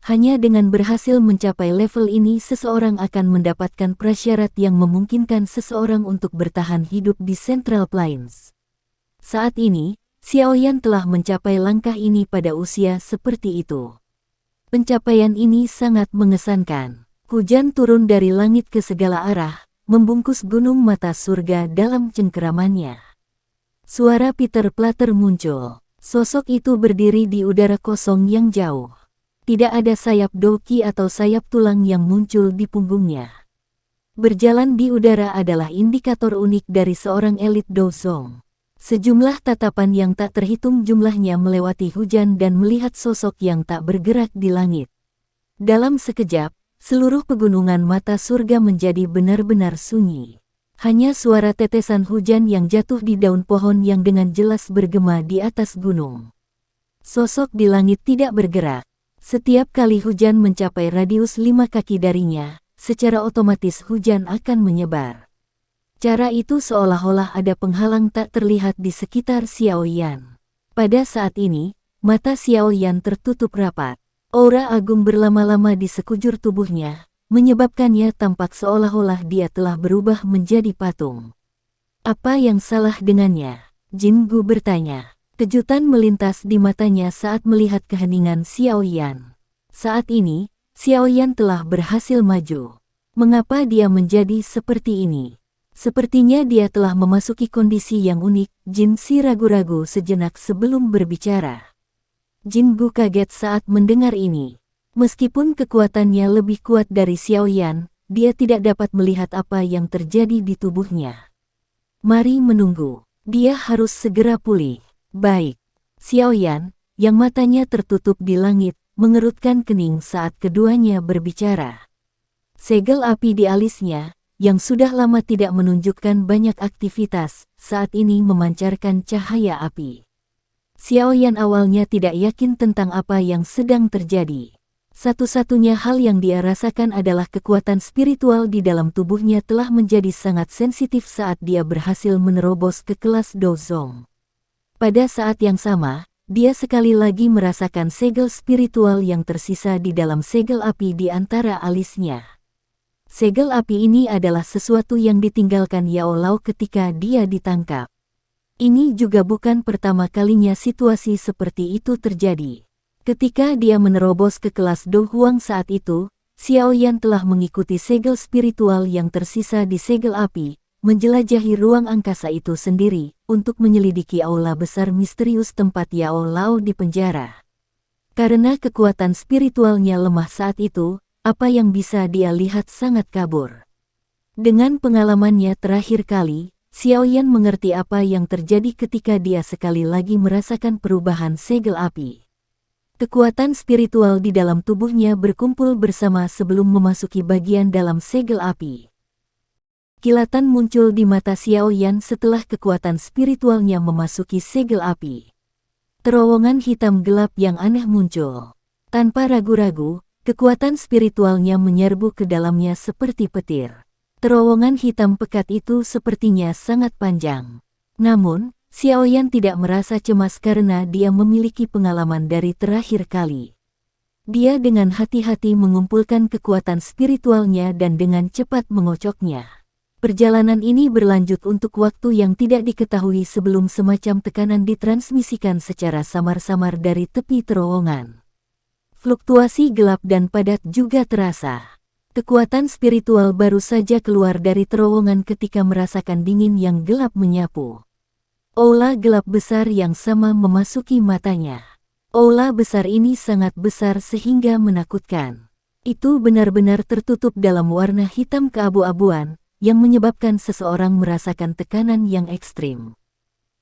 Hanya dengan berhasil mencapai level ini seseorang akan mendapatkan prasyarat yang memungkinkan seseorang untuk bertahan hidup di Central Plains. Saat ini, Xiaoyan telah mencapai langkah ini pada usia seperti itu. Pencapaian ini sangat mengesankan. Hujan turun dari langit ke segala arah, membungkus gunung mata surga dalam cengkeramannya. Suara Peter Platter muncul. Sosok itu berdiri di udara kosong yang jauh. Tidak ada sayap doki atau sayap tulang yang muncul di punggungnya. Berjalan di udara adalah indikator unik dari seorang elit Dozong. Sejumlah tatapan yang tak terhitung jumlahnya melewati hujan dan melihat sosok yang tak bergerak di langit. Dalam sekejap, seluruh pegunungan mata surga menjadi benar-benar sunyi. Hanya suara tetesan hujan yang jatuh di daun pohon yang dengan jelas bergema di atas gunung. Sosok di langit tidak bergerak. Setiap kali hujan mencapai radius 5 kaki darinya, secara otomatis hujan akan menyebar. Cara itu seolah-olah ada penghalang tak terlihat di sekitar Xiaoyan. Pada saat ini, mata Xiaoyan tertutup rapat. Aura agung berlama-lama di sekujur tubuhnya, menyebabkannya tampak seolah-olah dia telah berubah menjadi patung. Apa yang salah dengannya? Jin Gu bertanya. Kejutan melintas di matanya saat melihat keheningan Xiaoyan. Saat ini, Xiaoyan telah berhasil maju. Mengapa dia menjadi seperti ini? Sepertinya dia telah memasuki kondisi yang unik. Jin Si ragu-ragu sejenak sebelum berbicara. Jin Gu kaget saat mendengar ini. Meskipun kekuatannya lebih kuat dari Xiaoyan, dia tidak dapat melihat apa yang terjadi di tubuhnya. Mari menunggu. Dia harus segera pulih. Baik. Xiaoyan, yang matanya tertutup di langit, mengerutkan kening saat keduanya berbicara. Segel api di alisnya, yang sudah lama tidak menunjukkan banyak aktivitas, saat ini memancarkan cahaya api. Xiaoyan awalnya tidak yakin tentang apa yang sedang terjadi. Satu-satunya hal yang dia rasakan adalah kekuatan spiritual di dalam tubuhnya telah menjadi sangat sensitif saat dia berhasil menerobos ke kelas Dozong. Pada saat yang sama, dia sekali lagi merasakan segel spiritual yang tersisa di dalam segel api di antara alisnya. Segel api ini adalah sesuatu yang ditinggalkan Yao Lao ketika dia ditangkap. Ini juga bukan pertama kalinya situasi seperti itu terjadi. Ketika dia menerobos ke kelas Do Huang saat itu, Xiaoyan telah mengikuti segel spiritual yang tersisa di segel api, menjelajahi ruang angkasa itu sendiri, untuk menyelidiki aula besar misterius tempat Yao Lao dipenjara. Karena kekuatan spiritualnya lemah saat itu, apa yang bisa dia lihat sangat kabur. Dengan pengalamannya terakhir kali, Xiaoyan mengerti apa yang terjadi ketika dia sekali lagi merasakan perubahan segel api. Kekuatan spiritual di dalam tubuhnya berkumpul bersama sebelum memasuki bagian dalam segel api. Kilatan muncul di mata Xiaoyan setelah kekuatan spiritualnya memasuki segel api. Terowongan hitam gelap yang aneh muncul. Tanpa ragu-ragu, kekuatan spiritualnya menyerbu ke dalamnya seperti petir. Terowongan hitam pekat itu sepertinya sangat panjang. Namun, Xiaoyan tidak merasa cemas karena dia memiliki pengalaman dari terakhir kali. Dia dengan hati-hati mengumpulkan kekuatan spiritualnya dan dengan cepat mengocoknya. Perjalanan ini berlanjut untuk waktu yang tidak diketahui sebelum semacam tekanan ditransmisikan secara samar-samar dari tepi terowongan. Fluktuasi gelap dan padat juga terasa. Kekuatan spiritual baru saja keluar dari terowongan ketika merasakan dingin yang gelap menyapu. Aula gelap besar yang sama memasuki matanya. Aula besar ini sangat besar sehingga menakutkan. Itu benar-benar tertutup dalam warna hitam keabu-abuan, yang menyebabkan seseorang merasakan tekanan yang ekstrim.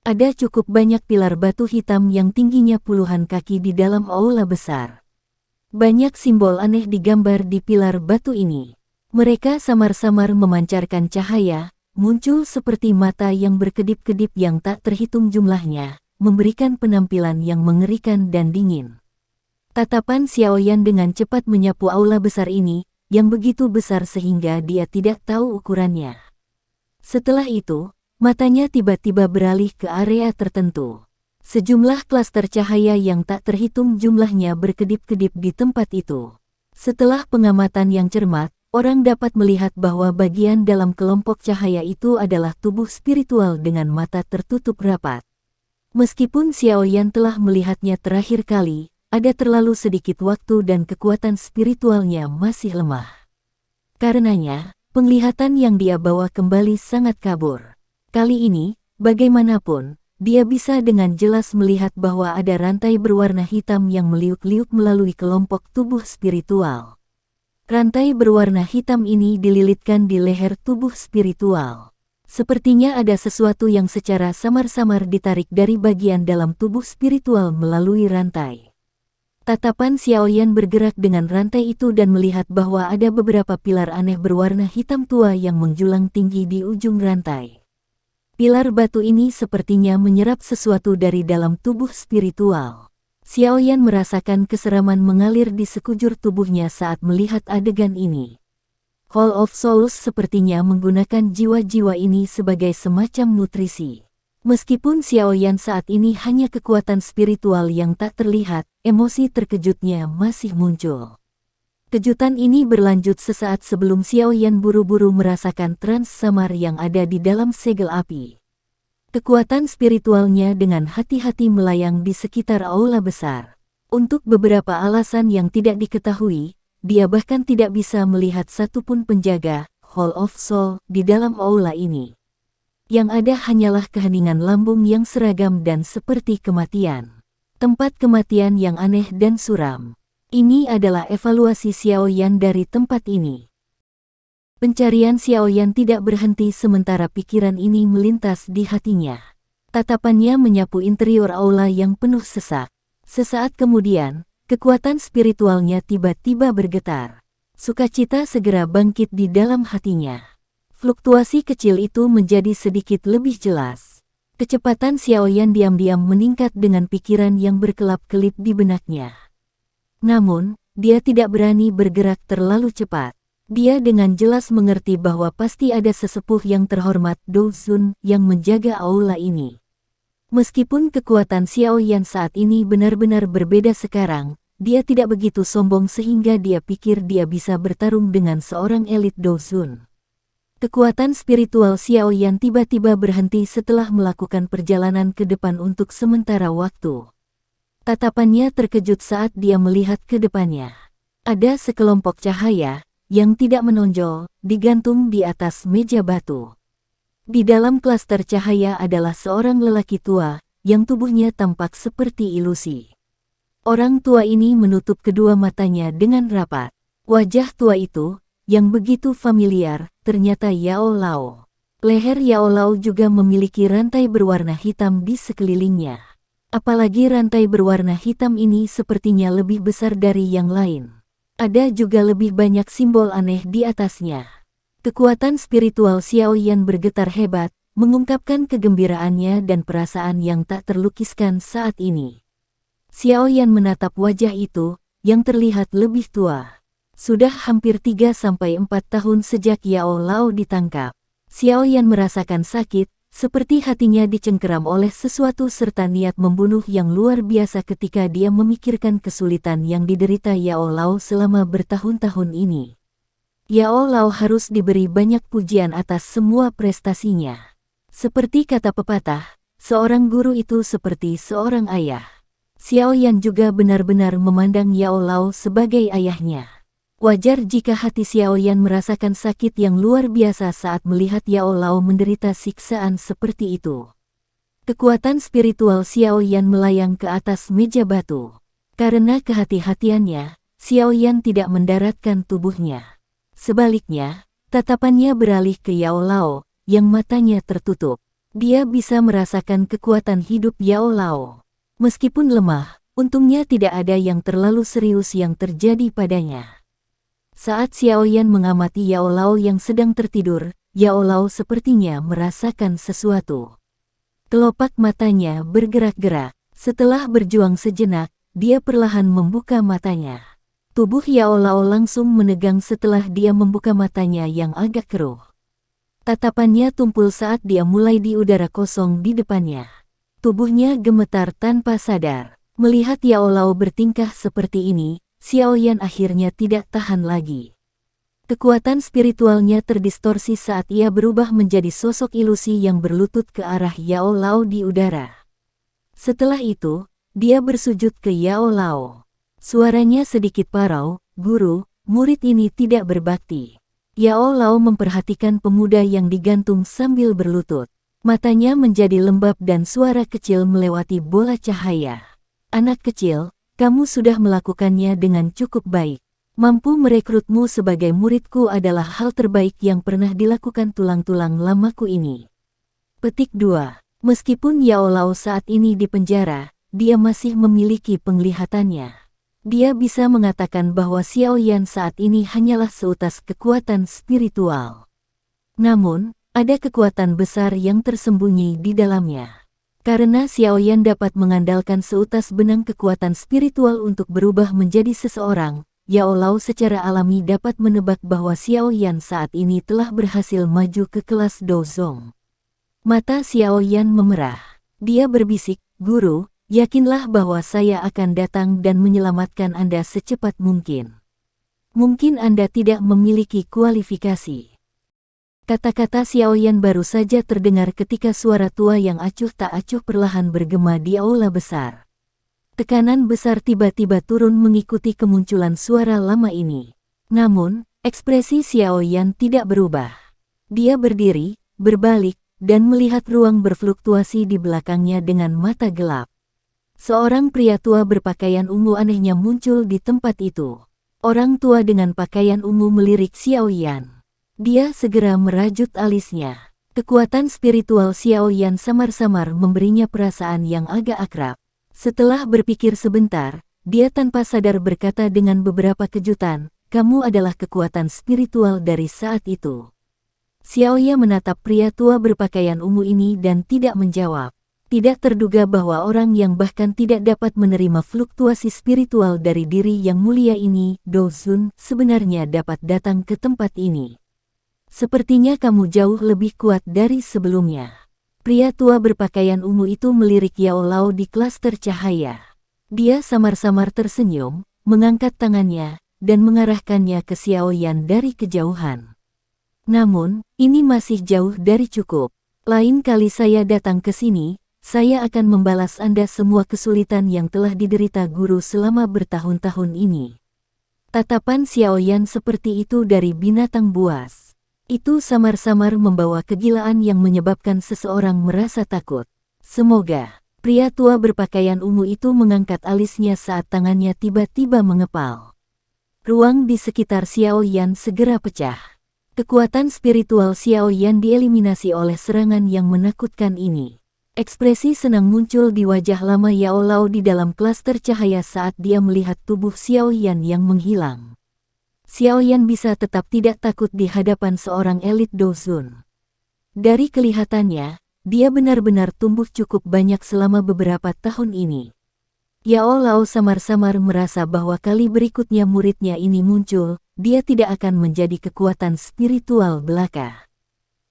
Ada cukup banyak pilar batu hitam yang tingginya puluhan kaki di dalam aula besar. Banyak simbol aneh digambar di pilar batu ini. Mereka samar-samar memancarkan cahaya, muncul seperti mata yang berkedip-kedip yang tak terhitung jumlahnya, memberikan penampilan yang mengerikan dan dingin. Tatapan Xiaoyan dengan cepat menyapu aula besar ini, yang begitu besar sehingga dia tidak tahu ukurannya. Setelah itu, matanya tiba-tiba beralih ke area tertentu. Sejumlah klaster cahaya yang tak terhitung jumlahnya berkedip-kedip di tempat itu. Setelah pengamatan yang cermat, orang dapat melihat bahwa bagian dalam kelompok cahaya itu adalah tubuh spiritual dengan mata tertutup rapat. Meskipun Xiaoyan telah melihatnya terakhir kali, ada terlalu sedikit waktu dan kekuatan spiritualnya masih lemah. Karenanya, penglihatan yang dia bawa kembali sangat kabur. Kali ini, bagaimanapun, dia bisa dengan jelas melihat bahwa ada rantai berwarna hitam yang meliuk-liuk melalui kelompok tubuh spiritual. Rantai berwarna hitam ini dililitkan di leher tubuh spiritual. Sepertinya ada sesuatu yang secara samar-samar ditarik dari bagian dalam tubuh spiritual melalui rantai. Tatapan Xiaoyan bergerak dengan rantai itu dan melihat bahwa ada beberapa pilar aneh berwarna hitam tua yang menjulang tinggi di ujung rantai. Pilar batu ini sepertinya menyerap sesuatu dari dalam tubuh spiritual. Xiaoyan merasakan keseraman mengalir di sekujur tubuhnya saat melihat adegan ini. Hall of Souls sepertinya menggunakan jiwa-jiwa ini sebagai semacam nutrisi. Meskipun Xiaoyan saat ini hanya kekuatan spiritual yang tak terlihat, emosi terkejutnya masih muncul. Kejutan ini berlanjut sesaat sebelum Xiaoyan buru-buru merasakan trans samar yang ada di dalam segel api. Kekuatan spiritualnya dengan hati-hati melayang di sekitar aula besar. Untuk beberapa alasan yang tidak diketahui, dia bahkan tidak bisa melihat satupun penjaga Hall of Soul di dalam aula ini. Yang ada hanyalah keheningan lambung yang seragam dan seperti kematian. Tempat kematian yang aneh dan suram. Ini adalah evaluasi Xiaoyan dari tempat ini. Pencarian Xiaoyan tidak berhenti sementara pikiran ini melintas di hatinya. Tatapannya menyapu interior aula yang penuh sesak. Sesaat kemudian, kekuatan spiritualnya tiba-tiba bergetar. Sukacita segera bangkit di dalam hatinya. Fluktuasi kecil itu menjadi sedikit lebih jelas. Kecepatan Xiaoyan diam-diam meningkat dengan pikiran yang berkelap-kelip di benaknya. Namun, dia tidak berani bergerak terlalu cepat. Dia dengan jelas mengerti bahwa pasti ada sesepuh yang terhormat Dou Zun yang menjaga aula ini. Meskipun kekuatan Xiaoyan saat ini benar-benar berbeda sekarang, dia tidak begitu sombong sehingga dia pikir dia bisa bertarung dengan seorang elit Dou Zun. Kekuatan spiritual Xiaoyan tiba-tiba berhenti setelah melakukan perjalanan ke depan untuk sementara waktu. Tatapannya terkejut saat dia melihat ke depannya. Ada sekelompok cahaya yang tidak menonjol digantung di atas meja batu. Di dalam klaster cahaya adalah seorang lelaki tua yang tubuhnya tampak seperti ilusi. Orang tua ini menutup kedua matanya dengan rapat. Wajah tua itu yang begitu familiar, ternyata Yao Lao. Leher Yao Lao juga memiliki rantai berwarna hitam di sekelilingnya. Apalagi rantai berwarna hitam ini sepertinya lebih besar dari yang lain. Ada juga lebih banyak simbol aneh di atasnya. Kekuatan spiritual Xiaoyan bergetar hebat, mengungkapkan kegembiraannya dan perasaan yang tak terlukiskan saat ini. Xiaoyan menatap wajah itu, yang terlihat lebih tua. Sudah hampir 3-4 tahun sejak Yao Lao ditangkap. Xiaoyan merasakan sakit, seperti hatinya dicengkeram oleh sesuatu serta niat membunuh yang luar biasa ketika dia memikirkan kesulitan yang diderita Yao Lao selama bertahun-tahun ini. Yao Lao harus diberi banyak pujian atas semua prestasinya. Seperti kata pepatah, seorang guru itu seperti seorang ayah. Xiaoyan juga benar-benar memandang Yao Lao sebagai ayahnya. Wajar jika hati Xiaoyan merasakan sakit yang luar biasa saat melihat Yao Lao menderita siksaan seperti itu. Kekuatan spiritual Xiaoyan melayang ke atas meja batu. Karena kehati-hatiannya, Xiaoyan tidak mendaratkan tubuhnya. Sebaliknya, tatapannya beralih ke Yao Lao, yang matanya tertutup. Dia bisa merasakan kekuatan hidup Yao Lao. Meskipun lemah, untungnya tidak ada yang terlalu serius yang terjadi padanya. Saat Xiaoyan mengamati Yao Lao yang sedang tertidur, Yao Lao sepertinya merasakan sesuatu. Kelopak matanya bergerak-gerak. Setelah berjuang sejenak, dia perlahan membuka matanya. Tubuh Yao Lao langsung menegang setelah dia membuka matanya yang agak keruh. Tatapannya tumpul saat dia mulai di udara kosong di depannya. Tubuhnya gemetar tanpa sadar. Melihat Yao Lao bertingkah seperti ini, Xiaoyan akhirnya tidak tahan lagi. Kekuatan spiritualnya terdistorsi saat ia berubah menjadi sosok ilusi yang berlutut ke arah Yao Lao di udara. Setelah itu, dia bersujud ke Yao Lao. Suaranya sedikit parau, "Guru, murid ini tidak berbakti." Yao Lao memperhatikan pemuda yang digantung sambil berlutut. Matanya menjadi lembab dan suara kecil melewati bola cahaya. "Anak kecil, kamu sudah melakukannya dengan cukup baik. Mampu merekrutmu sebagai muridku adalah hal terbaik yang pernah dilakukan tulang-tulang lamaku ini." Petik 2. Meskipun Yao Lao saat ini di penjara, dia masih memiliki penglihatannya. Dia bisa mengatakan bahwa Xiaoyan saat ini hanyalah seutas kekuatan spiritual. Namun, ada kekuatan besar yang tersembunyi di dalamnya. Karena Xiaoyan dapat mengandalkan seutas benang kekuatan spiritual untuk berubah menjadi seseorang, Yao Lao secara alami dapat menebak bahwa Xiaoyan saat ini telah berhasil maju ke kelas Douzong. Mata Xiaoyan memerah. Dia berbisik, "Guru, yakinlah bahwa saya akan datang dan menyelamatkan Anda secepat mungkin. Mungkin Anda tidak memiliki kualifikasi." Kata-kata Xiaoyan baru saja terdengar ketika suara tua yang acuh tak acuh perlahan bergema di aula besar. Tekanan besar tiba-tiba turun mengikuti kemunculan suara lama ini. Namun, ekspresi Xiaoyan tidak berubah. Dia berdiri, berbalik, dan melihat ruang berfluktuasi di belakangnya dengan mata gelap. Seorang pria tua berpakaian ungu anehnya muncul di tempat itu. Orang tua dengan pakaian ungu melirik Xiaoyan. Dia segera merajut alisnya. Kekuatan spiritual Xiaoyan samar-samar memberinya perasaan yang agak akrab. Setelah berpikir sebentar, dia tanpa sadar berkata dengan beberapa kejutan, "Kamu adalah kekuatan spiritual dari saat itu." Xiaoya menatap pria tua berpakaian ungu ini dan tidak menjawab. Tidak terduga bahwa orang yang bahkan tidak dapat menerima fluktuasi spiritual dari diri yang mulia ini, Dozun, sebenarnya dapat datang ke tempat ini. Sepertinya kamu jauh lebih kuat dari sebelumnya. Pria tua berpakaian ungu itu melirik Yao Lao di klaster cahaya. Dia samar-samar tersenyum, mengangkat tangannya, dan mengarahkannya ke Xiaoyan dari kejauhan. Namun, ini masih jauh dari cukup. Lain kali saya datang ke sini, saya akan membalas Anda semua kesulitan yang telah diderita guru selama bertahun-tahun ini. Tatapan Xiaoyan seperti itu dari binatang buas. Itu samar-samar membawa kegilaan yang menyebabkan seseorang merasa takut. Semoga, pria tua berpakaian ungu itu mengangkat alisnya saat tangannya tiba-tiba mengepal. Ruang di sekitar Xiaoyan segera pecah. Kekuatan spiritual Xiaoyan dieliminasi oleh serangan yang menakutkan ini. Ekspresi senang muncul di wajah lama Yao Lao di dalam klaster cahaya saat dia melihat tubuh Xiaoyan yang menghilang. Xiaoyan bisa tetap tidak takut di hadapan seorang elit Dozun. Dari kelihatannya, dia benar-benar tumbuh cukup banyak selama beberapa tahun ini. Yao Lao samar-samar merasa bahwa kali berikutnya muridnya ini muncul, dia tidak akan menjadi kekuatan spiritual belaka.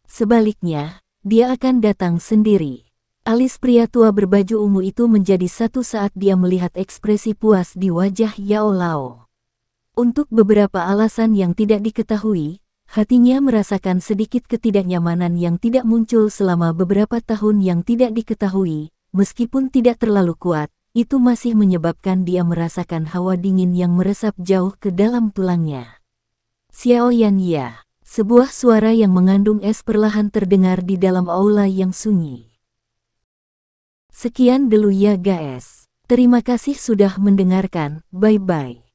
Sebaliknya, dia akan datang sendiri. Alis pria tua berbaju ungu itu menjadi satu saat dia melihat ekspresi puas di wajah Yao Lao. Untuk beberapa alasan yang tidak diketahui, hatinya merasakan sedikit ketidaknyamanan yang tidak muncul selama beberapa tahun yang tidak diketahui, meskipun tidak terlalu kuat, itu masih menyebabkan dia merasakan hawa dingin yang meresap jauh ke dalam tulangnya. Xiaoyan ya, sebuah suara yang mengandung es perlahan terdengar di dalam aula yang sunyi. Sekian dulu ya guys. Terima kasih sudah mendengarkan, bye-bye.